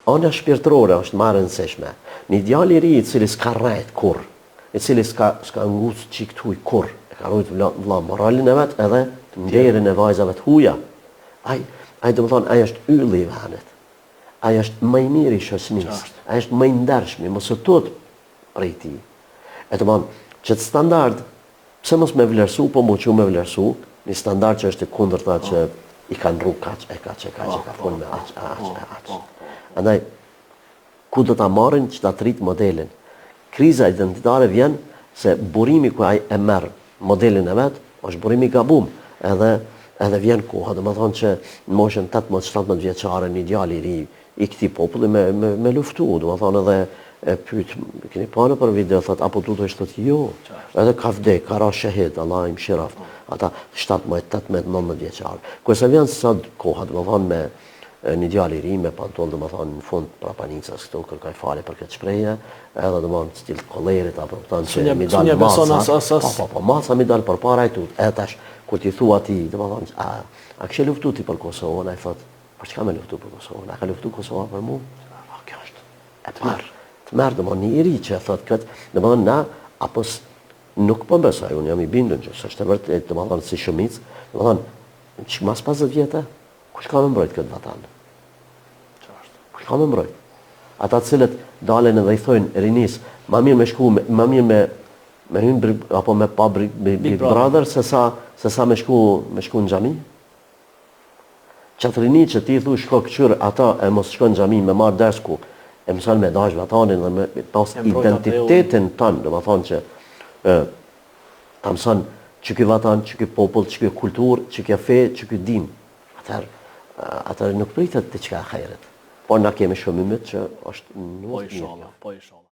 ana shpirtërore është më e rëndësishme. Një djalë i ri i cili s'ka rrejt kurr, i cili s'ka ngusë çik tuj kurr, e ka rujt vëlla moralin e vet edhe nderin e vajzave të huaja. Ai do të thonë ai është ylli i venit. Ai është më i miri i shoqërisë. Ai është më i ndershmi, mos u tut prej tij. E të thonë që të standard, pse mos me vlerësu, po më që me vlerësu, një standard që është i kundërta që i kanë rrugë kaq, ka punë me aq. Andaj, ku do ta marrin që ta trit modelin? Kriza identitare vjen se burimi ku ai e merr modelin e vet, është burimi i gabum. Edhe vjen koha, do të thonë që në moshën 18-17 vjeçare një djalë i ri i këtij populli me luftu, do të thonë edhe e pyet, keni parë për video, thot apo du të thotë jo. Edhe ka vdek, ka ra shahid, Allah i mëshiroft. Ata 17, 18, 19 vjeçar. Kurse vjen sot koha, do të thonë me një djalë i ri me pantoll, do të thonë në fund prapanicës këtu kërkoj falje për këtë shprehje, edhe do të thonë stil kollerit apo thonë se mi dal masa. Po masa mi dal përpara i tut. E tash kur ti thua ti, do të thonë a kishe luftu ti për Kosovën, ai thot, për çka më luftu për Kosovën? A ka luftu Kosova për mua? Kjo është e tmerr. Tmerr do një i ri që thot këtë, do të thonë na apo nuk po besoj, unë jam i bindur që është e vërtetë, do të thonë si shumic, do të thonë që mas 50 vjetë, kush ka më mbrojt këtë vatan? Kush ka më mbrojt? Ata cilët dalen edhe i thojnë rinis, ma mirë me shku, ma mirë me hynë apo me pa Big Brother se sa me shku në xhami? Qatë rini që ti thu shko këqyrë, ata e mos shko në xhami me marrë desku, e mëson me dash vatanin dhe me pas identitetin tanë, do të thonë që ta mëson që ky vatan, që ky popull, që ky kulturë, që ky fe, që ky din. Atëherë nuk pritet diçka e hajrit. Por na kemi shumë që është nuk mirë. Po inshallah.